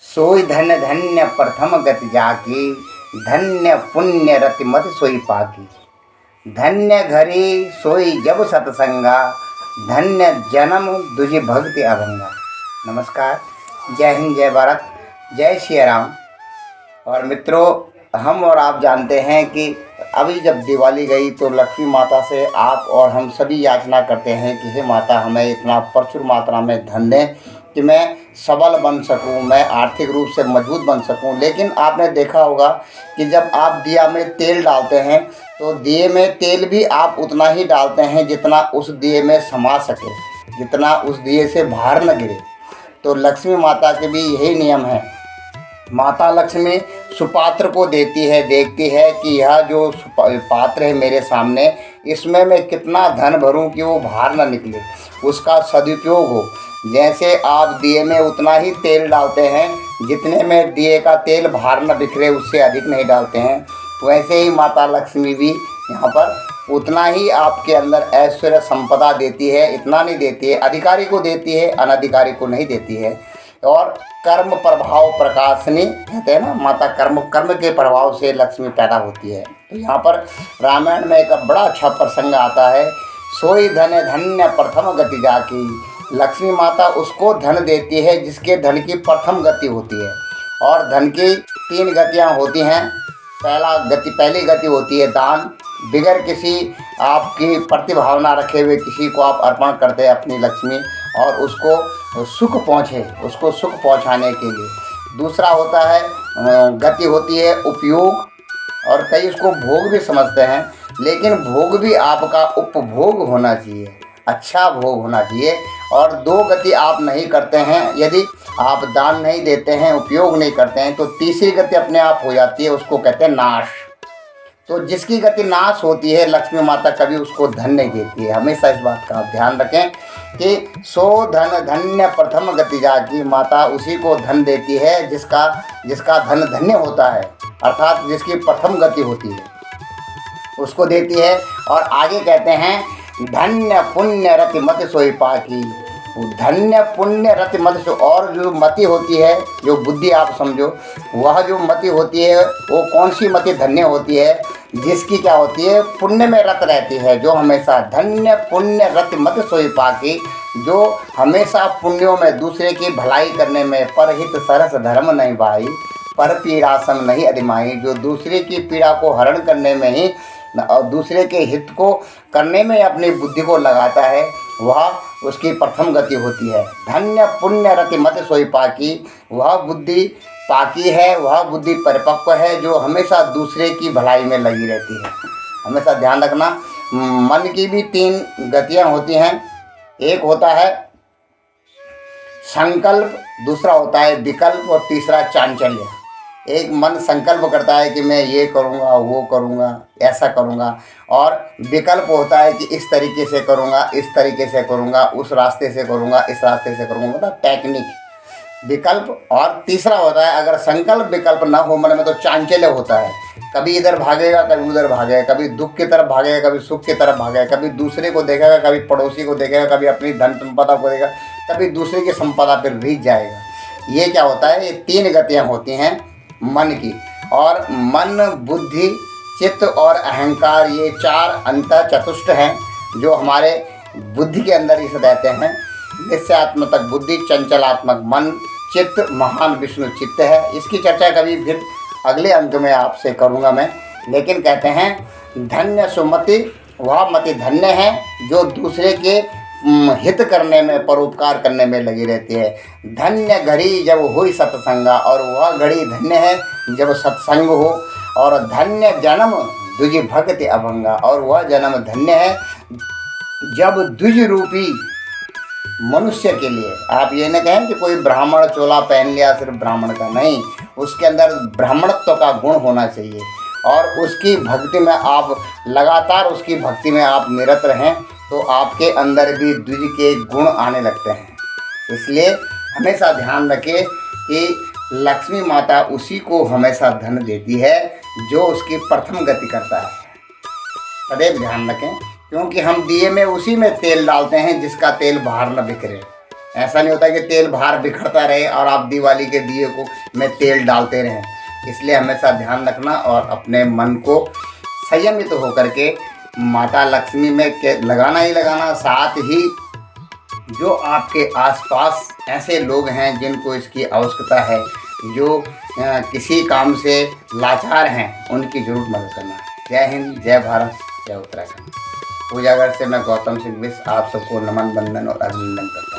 सोई धन्य धन्य प्रथम गति जाकी, धन्य पुण्य रति मति सोई पाकी। धन्य घरी सोई जब सतसंगा, धन्य जन्म दुझि भक्ति अभंगा। नमस्कार, जय हिंद, जय भारत, जय श्री राम। और मित्रों, हम और आप जानते हैं कि अभी जब दिवाली गई तो लक्ष्मी माता से आप और हम सभी याचना करते हैं कि हे माता, हमें इतना प्रचुर मात्रा में धन दें कि मैं सबल बन सकूं, मैं आर्थिक रूप से मजबूत बन सकूं। लेकिन आपने देखा होगा कि जब आप दिया में तेल डालते हैं तो दिए में तेल भी आप उतना ही डालते हैं जितना उस दिए में समा सके, जितना उस दिए से बाहर न गिरे। तो लक्ष्मी माता के भी यही नियम है। माता लक्ष्मी सुपात्र को देती है, देखती है कि यह जो पात्र है मेरे सामने, इसमें मैं कितना धन भरूं कि वो बाहर ना निकले, उसका सदुपयोग हो। जैसे आप दिए में उतना ही तेल डालते हैं जितने में दिए का तेल बाहर न बिखरे, उससे अधिक नहीं डालते हैं, वैसे ही माता लक्ष्मी भी यहाँ पर उतना ही आपके अंदर ऐश्वर्य संपदा देती है। इतना नहीं देती है, अधिकारी को देती है, अनधिकारी को नहीं देती है। और कर्म प्रभाव प्रकाशनी कहते हैं ना, माता कर्म के प्रभाव से लक्ष्मी पैदा होती है। तो यहाँ पर रामायण में एक बड़ा अच्छा प्रसंग आता है, सोई धन्य धन्य प्रथम गति जाकी। लक्ष्मी माता उसको धन देती है जिसके धन की प्रथम गति होती है। और धन की 3 गतियाँ होती हैं। पहली गति होती है दान, बिगैर किसी आपकी प्रतिभावना रखे हुए किसी को आप अर्पण करते हैं अपनी लक्ष्मी, और उसको सुख पहुँचे, उसको सुख पहुँचाने के लिए। दूसरा होता है गति होती है उपयोग, और कई उसको भोग भी समझते हैं, लेकिन भोग भी आपका उपभोग होना चाहिए, अच्छा भोग होना चाहिए। और 2 गति आप नहीं करते हैं, यदि आप दान नहीं देते हैं, उपयोग नहीं करते हैं, तो तीसरी गति अपने आप हो जाती है, उसको कहते हैं नाश। तो जिसकी गति नाश होती है, लक्ष्मी माता कभी उसको धन नहीं देती है। हमेशा इस बात का आप ध्यान रखें कि सो धन धन्य प्रथम गति जाकी। माता उसी को धन देती है जिसका धन धन्य होता है, अर्थात जिसकी प्रथम गति होती है, उसको देती है। और आगे कहते हैं धन्य पुण्य रति मति सोई पाकी। धन्य पुण्य रति मति सो, और जो मति होती है, जो बुद्धि आप समझो, वह जो मति होती है वो कौन सी मति धन्य होती है? जिसकी क्या होती है, पुण्य में रत रहती है, जो हमेशा धन्य पुण्य रति मति सोई पाकी, जो हमेशा पुण्यों में दूसरे की भलाई करने में, परहित सरस धर्म नहीं भाई, पर पीड़ा सम नहीं अधिमाई। जो दूसरे की पीड़ा को हरण करने में ही और दूसरे के हित को करने में अपनी बुद्धि को लगाता है, वह उसकी प्रथम गति होती है। धन्य पुण्य रति मति सोई पाकी, वह बुद्धि पाकी है, वह बुद्धि परिपक्व है, जो हमेशा दूसरे की भलाई में लगी रहती है। हमेशा ध्यान रखना, मन की भी 3 गतियाँ होती हैं। एक होता है संकल्प, दूसरा होता है विकल्प, और तीसरा चांचल्य। एक मन संकल्प करता है कि मैं ये करूँगा, वो करूँगा, ऐसा करूँगा, और विकल्प होता है कि इस तरीके से करूँगा, इस तरीके से करूँगा, उस रास्ते से करूँगा, इस रास्ते से करूँगा, मतलब टेक्निक, विकल्प। और तीसरा होता है, अगर संकल्प विकल्प ना हो मन में, तो चांचल्य होता है। कभी इधर भागेगा, कभी उधर भागेगा, कभी दुख की तरफ भागेगा, कभी सुख की तरफ भागेगा, कभी दूसरे को देखेगा, कभी पड़ोसी को देखेगा, कभी अपनी धन संपदा को देखेगा, कभी दूसरे की संपदा पर रीझ जाएगा। ये क्या होता है? ये 3 गतियाँ होती हैं मन की। और मन, बुद्धि, चित्त और अहंकार, ये 4 अंतर चतुष्ट हैं जो हमारे बुद्धि के अंदर ही रहते हैं। निश्चयात्मक बुद्धि, चंचलात्मक मन, चित्त महान विष्णु चित्त है। इसकी चर्चा कभी फिर अगले अंक में आपसे करूँगा मैं। लेकिन कहते हैं धन्य सुमति, वह मति धन्य है जो दूसरे के हित करने में, परोपकार करने में लगी रहती है। धन्य घड़ी जब हुई सत्संगा, और वह घड़ी धन्य है जब सत्संग हो। और धन्य जन्म द्विज भक्ति अभंगा, और वह जन्म धन्य है जब द्विज रूपी मनुष्य के लिए, आप ये न कहें कि कोई ब्राह्मण चोला पहन लिया, सिर्फ ब्राह्मण का नहीं, उसके अंदर ब्राह्मणत्व का गुण होना चाहिए। और उसकी भक्ति में आप लगातार, उसकी भक्ति में आप निरत रहें, तो आपके अंदर भी द्विज के गुण आने लगते हैं। इसलिए हमेशा ध्यान रखें कि लक्ष्मी माता उसी को हमेशा धन देती है जो उसकी प्रथम गति करता है। सदैव ध्यान रखें, क्योंकि हम दिए में उसी में तेल डालते हैं जिसका तेल बाहर न बिखरे। ऐसा नहीं होता कि तेल बाहर बिखरता रहे और आप दिवाली के दिए को में तेल डालते रहें। इसलिए हमेशा ध्यान रखना और अपने मन को संयमित होकर के माता लक्ष्मी में लगाना ही लगाना। साथ ही जो आपके आसपास ऐसे लोग हैं जिनको इसकी आवश्यकता है, जो किसी काम से लाचार हैं, उनकी जरूर मदद करना। जय हिंद, जय भारत, जय उत्तराखंड। पूजागर से मैं गौतम सिंह बिष्ट आप सबको नमन, वंदन और अभिनंदन करता हूँ।